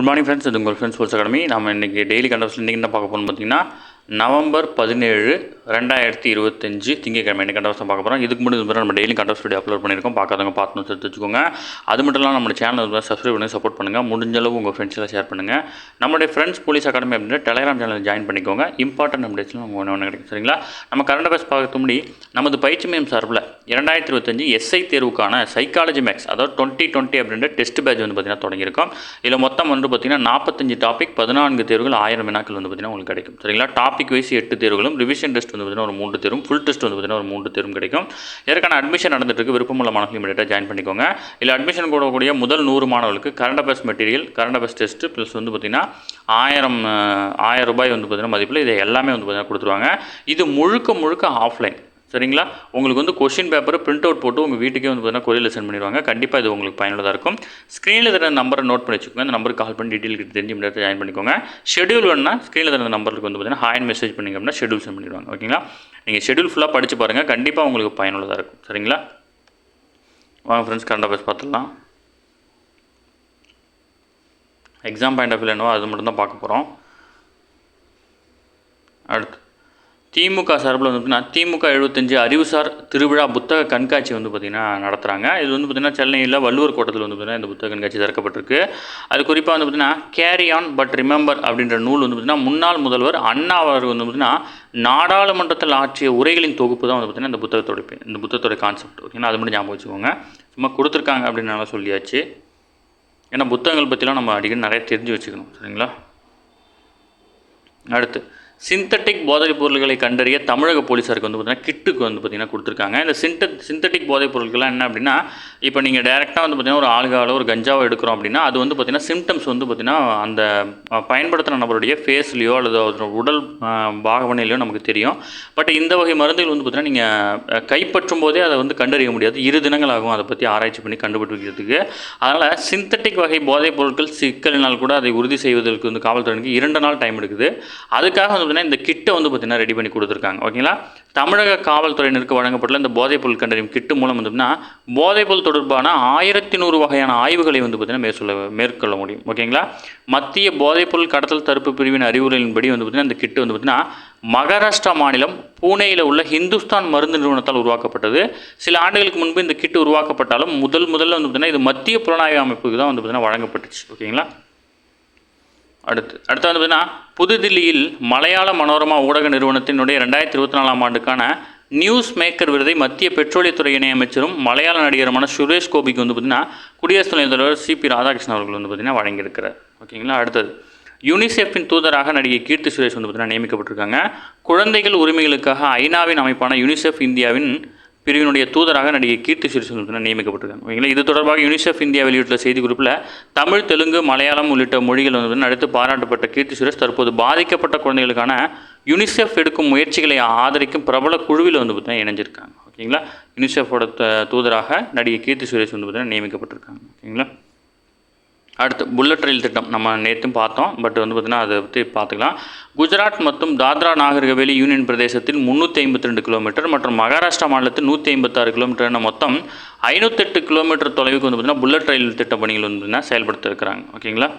Good morning friends, இது உங்கள் friends sports academy. நம்ம இன்றைக்கி டெய்லி கண்டஸ்ட் இன்றைக்கி என்ன பார்க்க போகிறோம்னு பார்த்தீங்கன்னா நவம்பர் 17, 2025 திங்கட்கிழமை இன்றைக்கி கண்டஸ்ட் பார்க்க போகிறோம். இதுக்கு முன்னாடி நம்ம டெய்லி கண்டஸ்ட் வீடியோ அப்லோட் பண்ணியிருக்கோம். பார்க்காதவங்க பார்த்து சேர்த்து வச்சுக்கோங்க. அது மட்டும் இல்லாமல் நம்ம சேனல் சப்ஸ்கிரைப் பண்ணி சப்போர்ட் பண்ணுங்கள். முடிஞ்ச அளவு உங்கள் ஃப்ரெண்ட்ஸ்லாம் ஷேர் பண்ணுங்கள். நம்மளுடைய ஃப்ரெண்ட்ஸ் போலீஸ் அகாடமி அப்படின்ற டெலிகிராம் சேனல் ஜாயின் பண்ணிக்கோங்க. இம்பார்ட்டன்ட் அப்டேட்ஸ்லாம் நம்ம ஒன்று கிடைக்கும். சரிங்களா? நம்ம கரண்ட் அஃபேர்ஸ் பார்க்க முடி நமது பயிற்சி மையம் சார்பில் 2025 எஸ்ஐ தேர்வுக்கான சைக்காலஜி மேக்ஸ், அதாவது 2020 அப்படின்ற டெஸ்ட் பேட்ச் வந்து பார்த்திங்கன்னா தொடங்கியிருக்கோம். இதில் மொத்தம் வந்து பார்த்திங்கன்னா 45 டாபிக், 14 தேர்வுகள், 1000 வினாக்கள் வந்து பார்த்திங்கன்னா உங்களுக்கு கிடைக்கும். சரிங்களா? டாபிக் வைஸ் 8 தேர்வுகளும், ரிவிஷன் டெஸ்ட் வந்து பார்த்திங்கன்னா ஒரு 3 தேர்வும், ஃபுல் டெஸ்ட் வந்து பார்த்திங்கன்னா ஒரு 3 தேர்வும் கிடைக்கும். இதற்கான அட்மிஷன் நடந்துட்டு இருக்கு. விருப்பமுள்ள மாணவர்கள் இமீடியட்டாக ஜாயின் பண்ணிக்கோங்க. இல்லை அட்மிஷன் கூடக்கூடிய முதல் 100 மாணவர்களுக்கு current affairs material, current affairs test plus வந்து பார்த்திங்கன்னா 1000 ரூபாய் வந்து பார்த்திங்கன்னா மதிப்பில் இதை எல்லாமே வந்து பார்த்திங்கன்னா கொடுத்துருவாங்க. இது முழுக்க ஆஃப்லைன். சரிங்களா? உங்களுக்கு வந்து கொஷின் பேப்பர் பிரிண்ட் அவுட் போட்டு உங்கள் வீட்டுக்கே வந்து பார்த்தீங்கன்னா கொரியரில் சென்ட் பண்ணிடுவாங்க. கண்டிப்பாக இது உங்களுக்கு பயனுள்ளதாக இருக்கும். ஸ்க்ரீனில் தர நம்பரை நோட் பண்ணி வச்சுக்கோங்க. அந்த நம்பருக்கு கால் பண்ணி டீட்டெயில் தெரிஞ்சு இமீடியட்டாக ஜாயின் பண்ணிக்கோங்க. ஷெடியூல் வேணுன்னா ஸ்க்ரீனில் தர நம்பருக்கு வந்து பார்த்தீங்கன்னா ஹாய் மெசேஜ் பண்ணிங்க அப்படின்னா ஷெடியூல் சென்ட் பண்ணிடுவாங்க. ஓகேங்களா? நீங்கள் ஷெடியூல் ஃபுல்லாக படித்து பாருங்கள். கண்டிப்பாக உங்களுக்கு பயனுள்ளதாக இருக்கும். சரிங்களா? வாங்க ஃப்ரெண்ட்ஸ், கரண்ட் அஃபேர்ஸ் பார்த்துடலாம். எக்ஸாம் பாயிண்ட் ஆஃப் வியூ என்னவோ அது மட்டும் தான் பார்க்க போகிறோம். அடுத்து திமுக சார்பில் வந்து பார்த்திங்கன்னா திமுக 75 அறிவுசார் திருவிழா புத்தக கண்காட்சி வந்து பார்த்திங்கன்னா நடத்துகிறாங்க. இது வந்து பார்த்திங்கன்னா சென்னையில் வள்ளுவர் கோட்டத்தில் வந்து பார்த்திங்கன்னா இந்த புத்தக கண்காட்சி திறக்கப்பட்டிருக்கு. அது குறிப்பாக வந்து பார்த்திங்கன்னா கேரி ஆன் பட் ரிமெம்பர் அப்படின்ற நூல் வந்து பார்த்திங்கன்னா முன்னாள் முதல்வர் அண்ணா அவர் வந்து பார்த்திங்கன்னா நாடாளுமன்றத்தில் ஆற்றிய உரைகளின் தொகுப்பு தான் வந்து பார்த்திங்கன்னா இந்த புத்தகத்தோட கான்செப்ட். ஓகேங்களா? அது மட்டும் ஞாபகம் வச்சுக்கோங்க. சும்மா கொடுத்துருக்காங்க அப்படின்னு நல்லா சொல்லியாச்சு. ஏன்னா புத்தகங்கள் பற்றிலாம் நம்ம அடிக்கடி நிறைய தெரிஞ்சு வச்சுக்கணும். சரிங்களா? அடுத்து சிந்தட்டிக் போதைப் பொருள்களை கண்டறிய தமிழக போலீஸாருக்கு வந்து பார்த்திங்கன்னா கிட்டுக்கு வந்து பார்த்திங்கன்னா கொடுத்துருக்காங்க. இந்த சிந்தட்டிக் போதைப் பொருட்கள்லாம் என்ன அப்படின்னா, இப்போ நீங்கள் டேரெக்டாக வந்து பார்த்திங்கன்னா ஒரு ஆல்கஹாலோ ஒரு கஞ்சாவோ எடுக்கிறோம் அப்படின்னா அது வந்து பார்த்திங்கன்னா சிம்டம்ஸ் வந்து பார்த்திங்கன்னா அந்த பயன்படுத்தின நபருடைய ஃபேஸ்லேயோ அல்லது அதோட உடல் பாகவனையிலையோ நமக்கு தெரியும். பட் இந்த வகை மருந்துகள் வந்து பார்த்திங்கன்னா நீங்கள் கைப்பற்றும் போதே அதை வந்து கண்டறிய முடியாது. 2 தினங்கள் ஆகும் அதை பற்றி ஆராய்ச்சி பண்ணி கண்டுபிடிக்கிறதுக்கு. அதனால் சிந்தட்டிக் வகை போதைப் பொருட்கள் சிக்கலினால் கூட அதை உறுதி செய்வதற்கு வந்து காவல்துறைக்கு 2 நாள் டைம் எடுக்குது. அதுக்காக வந்து இந்த கிட்டை வந்து பார்த்திங்கன்னா ரெடி பண்ணி கொடுத்துருக்காங்க. ஓகேங்களா? தமிழக காவல்துறையினருக்கு வழங்கப்பட்டுள்ள இந்த போதைப்பொருள் கண்டறியும் கிட்டு மூலம் வந்து போதைப்பொருள் தொடர்பான 1100 வகையான ஆய்வுகளை வந்து பார்த்திங்கன்னா மேற்கொள்ள முடியும். ஓகேங்களா? மத்திய போதைப்பொருள் கடத்தல் தடுப்பு பிரிவின் அறிவுரையின்படி வந்து பார்த்திங்கன்னா இந்த கிட்டு வந்து பார்த்திங்கன்னா மகாராஷ்டிரா மாநிலம் பூனேயில் உள்ள ஹிந்துஸ்தான் மருந்து நிறுவனத்தால் உருவாக்கப்பட்டது. சில ஆண்டுகளுக்கு முன்பு இந்த கிட்டு உருவாக்கப்பட்டாலும் முதல்ல வந்து பார்த்திங்கன்னா இது மத்திய புலனாய்வு அமைப்புக்கு தான் வந்து பார்த்திங்கன்னா வழங்கப்பட்டுச்சு. ஓகேங்களா? அடுத்து வந்து பார்த்திங்கன்னா புதுதில்லியில் மலையாள மனோரமா ஊடக நிறுவனத்தினுடைய 2024 ஆண்டுக்கான நியூஸ் மேக்கர் விருதை மத்திய பெட்ரோலியத்துறை இணையமைச்சரும் மலையாள நடிகருமான சுரேஷ் கோபிக்கு வந்து பார்த்திங்கன்னா குடியரசுத் துணைத் தலைவர் சிபி ராதாகிருஷ்ணன் அவர்கள் வந்து பார்த்திங்கன்னா வழங்கியிருக்கிறார். ஓகேங்களா? அடுத்தது யூனிசெஃபின் தூதராக நடிகை கீர்த்தி சுரேஷ் வந்து பார்த்திங்கன்னா நியமிக்கப்பட்டிருக்காங்க. குழந்தைகள் உரிமைகளுக்காக ஐநாவின் அமைப்பான யூனிசெஃப் இந்தியாவின் பிரிவினுடைய தூதராக நடிகை கீர்த்தி சுரேஷ் வந்து நியமிக்கப்பட்டிருக்காங்க. ஓகேங்களா? இது தொடர்பாக யூனிசெஃப் இந்தியா வெளியிட்டுள்ள செய்திக்குறிப்பில் தமிழ், தெலுங்கு, மலையாளம் உள்ளிட்ட மொழிகள் வந்து அடுத்து பாராட்டப்பட்ட கீர்த்தி சுரேஷ் தற்போது பாதிக்கப்பட்ட குழந்தைகளுக்கான யூனிசெஃப் எடுக்கும் முயற்சிகளை ஆதரிக்கும் பிரபல குழுவில் வந்து பார்த்தீங்கன்னா இணைஞ்சிருக்காங்க. ஓகேங்களா? யூனிசெஃபோட தூதராக நடிகை கீர்த்தி சுரேஷ் வந்து பார்த்தீங்கன்னா நியமிக்கப்பட்டிருக்காங்க. ஓகேங்களா? அடுத்து புல்லட் ரயில் திட்டம் நம்ம நேற்றும் பார்த்தோம். பட் வந்து பார்த்திங்கன்னா அதை பற்றி பார்த்துக்கலாம். குஜராத் மற்றும் தாத்ரா நாகர் ஹவேலி யூனியன் பிரதேசத்தில் 352 கிலோமீட்டர் மற்றும் மகாராஷ்டிரா மாநிலத்தில் 156 கிலோமீட்டர் என மொத்தம் 508 கிலோமீட்டர் தொலைவுக்கு வந்து பார்த்திங்கன்னா புல்லட் ரயில் திட்ட பணிகள் வந்து பார்த்திங்கன்னா செயல்படுத்த இருக்கிறாங்க. ஓகேங்களா?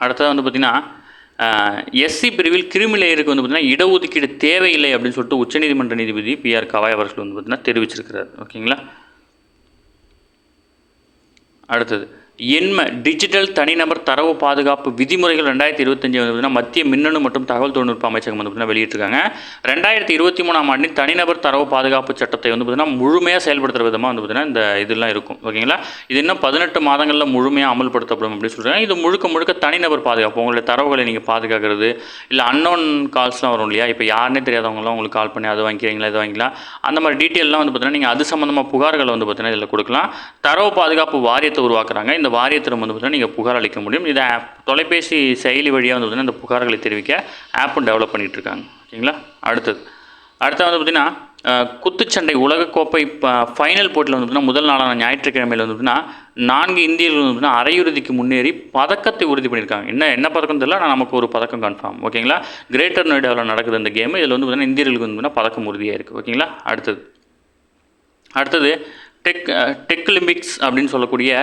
அடுத்தது வந்து பார்த்திங்கன்னா எஸ்சி பிரிவில் கிரிமிலேயருக்கு வந்து பார்த்திங்கன்னா இடஒதுக்கீடு தேவையில்லை அப்படின்னு சொல்லிட்டு உச்சநீதிமன்ற நீதிபதி PR கவாய் அவர்கள் வந்து பார்த்திங்கன்னா தெரிவிச்சிருக்கிறார். ஓகேங்களா? அடுத்தது டிஜிட்டல் தனிநபர் தரவு பாதுகாப்பு விதிமுறைகள் 2025 வந்து மத்திய மின்னணு மற்றும் தகவல் தொழில்நுட்ப அமைச்சகம் வந்து வெளியிட்டிருக்காங்க. 2023 ஆண்டின் தனிநபர் தரவு பாதுகாப்பு சட்டத்தை வந்து பார்த்திங்கன்னா முழுமையாக செயல்படுத்துகிற விதமாக வந்து பார்த்திங்கன்னா இந்த இதெல்லாம் இருக்கும். ஓகேங்களா? இது இன்னும் 18 மாதங்களில் முழுமையாக அமல்படுத்தப்படும் அப்படின்னு சொல்கிறாங்க. இது முழுக்க தனிநபர் பாதுகாப்பு. உங்களுடைய தரவுகளை நீங்கள் பாதுகாக்கிறது, இல்லை அன்னோன் கால்ஸ்லாம் வரும் இல்லையா? இப்போ யாருன்னே தெரியாதவங்களாம் உங்களுக்கு கால் பண்ணி அது வாங்கிக்கிறீங்களா இது வாங்கிக்கலாம் அந்த மாதிரி டீட்டெயிலாம் வந்து பார்த்திங்கன்னா நீங்கள் அது சம்மந்தமாக புகார்களை வந்து பார்த்திங்கன்னா இதில் கொடுக்கலாம். தரவு பாதுகாப்பு வாரியத்தை உருவாக்குறாங்க. இந்த வாரியத்தில் வந்து பார்த்திங்கன்னா நீங்கள் புகார் அளிக்க முடியும். இதை தொலைபேசி செயலி வழியாக வந்து பார்த்திங்கன்னா இந்த புகார்களை தெரிவிக்க ஆப்பும் டெவலப் பண்ணிகிட்டு இருக்காங்க. ஓகேங்களா? அடுத்தது வந்து பார்த்திங்கன்னா குத்துச்சண்டை உலகக்கோப்பை ஃபைனல் போட்டியில் வந்து பார்த்திங்கன்னா முதல் நாளான ஞாயிற்றுக்கிழமையில் வந்து பார்த்திங்கன்னா 4 இந்தியர்கள் வந்து பார்த்திங்கன்னா அரையிறுதிக்கு முன்னேறி பதக்கத்தை உறுதி பண்ணியிருக்காங்க. என்ன பதக்கம் தெரியல, ஆனால் நமக்கு ஒரு பதக்கம் கன்ஃபார்ம். ஓகேங்களா? கிரேட்டர் நொய்டாவில் நடக்குது இந்த கேமு. இதில் வந்து பார்த்திங்கன்னா இந்தியர்களுக்கு வந்து பார்த்திங்கன்னா பதக்கம் உறுதியாக இருக்குது. ஓகேங்களா? அடுத்தது டெக்லிம்பிக்ஸ் அப்படின்னு சொல்லக்கூடிய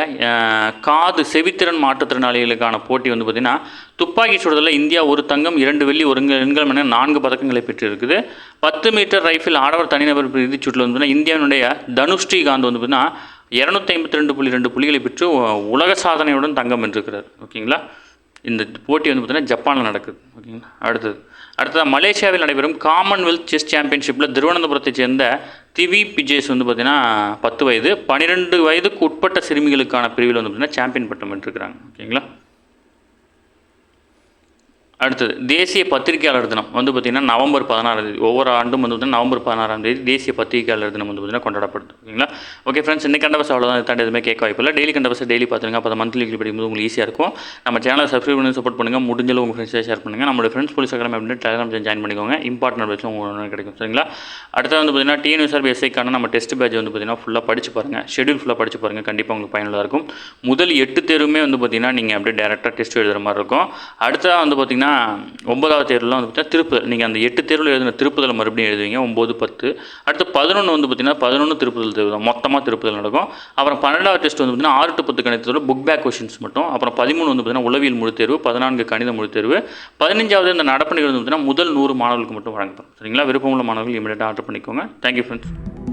காது செவித்திறன் மாற்றுத்திறனாளிகளுக்கான போட்டி வந்து பார்த்திங்கன்னா துப்பாக்கி சுடுதலில் இந்தியா 1 தங்கம் 2 வெள்ளி 1 வெண்கலம் என 4 பதக்கங்களை பெற்றிருக்குது. 10 மீட்டர் ரைஃபிள் ஆடவர் தனிநபர் இறுதிச்சுற்றில் வந்து பார்த்திங்கன்னா இந்தியாவினுடைய தனுஸ்ரீகாந்த் வந்து பார்த்திங்கன்னா 252.2 புள்ளிகளை பெற்று உலக சாதனையுடன் தங்கம் வென்றிருக்கிறார். ஓகேங்களா. இந்த போட்டி வந்து பார்த்திங்கன்னா ஜப்பானில் நடக்குது. ஓகேங்களா. அடுத்தது மலேசியாவில் நடைபெறும் காமன்வெல்த் செஸ் சாம்பியன்ஷிப்பில் திருவனந்தபுரத்தை சேர்ந்த திவி பிஜேஸ் வந்து பார்த்திங்கன்னா 10 வயது 12 வயதுக்கு உட்பட்ட சிறுமிகளுக்கான பிரிவில் வந்து பார்த்திங்கன்னா சாம்பியன் பட்டம் வென்றிருக்கிறாங்க. ஓகேங்களா. அடுத்தது தேசிய பத்திரிகையாளர் தினம் வந்து பார்த்திங்கன்னா நவம்பர் 16 ஒவ்வொரு ஆண்டும் வந்து பார்த்திங்கன்னா நவம்பர் 16 தேசிய பத்திரிகையாளர் தினம் வந்து பார்த்திங்கன்னா கொண்டாடப்படுது. ஓகேங்களா. ஓகே ஃப்ரெண்ட்ஸ், இன்னைக்கு கண்டபஸ் அவ்வளோதான். தாண்டி எதுவுமே கேட்க வாய்ப்பில்லை. டெய்லி கண்டபஸ் டெய்லி பார்த்துருங்க. அப்போ மந்த்லி படிக்கும்போது உங்களுக்கு ஈஸியாக இருக்கும். நம்ம சேனலை சப்ஸ்கிரைப் பண்ணி சப்போர்ட் பண்ணுங்கள். முடிஞ்சளவு உங்கள் ஃப்ரெண்ட்ஸை ஷேர் பண்ணுங்கள். நம்மளோட ஃப்ரெண்ட்ஸ் போலீஸ் அகாடமி அப்படின்னு டெலிகிராம் ஜாயின் பண்ணிக்கோங்க. இம்பார்ட்டன்ட் பேஜ் உங்களுக்கு கிடைக்கும். சரிங்களா. அடுத்தது வந்து பார்த்திங்கன்னா டிஎன்யூஎஸ்ஆர்பி எஸ்ஐக்கான நம்ம டெஸ்ட் பேட்ச் வந்து பார்த்திங்கன்னா ஃபுல்லாக படிச்சு பாருங்கள். ஷெடியூல் ஃபுல்லாக படிச்சு பாருங்கள். கண்டிப்பாக உங்களுக்கு பயனுள்ளதாக இருக்கும். முதல் 8 தேர்வுமே வந்து பார்த்திங்கன்னா நீங்கள் அப்படியே டேரெக்டாக டெஸ்ட் எழுதுகிற மாதிரி இருக்கும். அடுத்ததாக வந்து பார்த்திங்கன்னா 9வது தேர்வில் வந்து பார்த்தீங்கன்னா திருப்புதல். நீங்கள் அந்த 8 தேர்வில் எழுதின திருப்புதல் மறுபடியும் எழுதுவீங்க. 9, 10. அடுத்து 11 வந்து பார்த்திங்கன்னா 11 திருப்புதல் தேர்வு தான். மொத்தமாக திருப்புதல் நடக்கும். அப்புறம் 12வது டெஸ்ட் வந்து பார்த்திங்கன்னா 6 to 10 கணிதத்தோட புக் பேக் கொஷின்ஸ் மட்டும். அப்புறம் 13 வந்து பார்த்திங்கன்னா உளவியல் முழு தேர்வு, 14 கணித முழு தேர்வு, 15வது இந்த நடப்பு நிகழ்வு வந்து பார்த்திங்கன்னா முதல் 100 மாணவர்களுக்கு மட்டும் வழங்கப்படும். சரிங்களா. விருப்பமுள்ள மாணவர்கள் இமீடியட்டாக ஆர்டர் பண்ணிக்கோங்க. Thank you friends.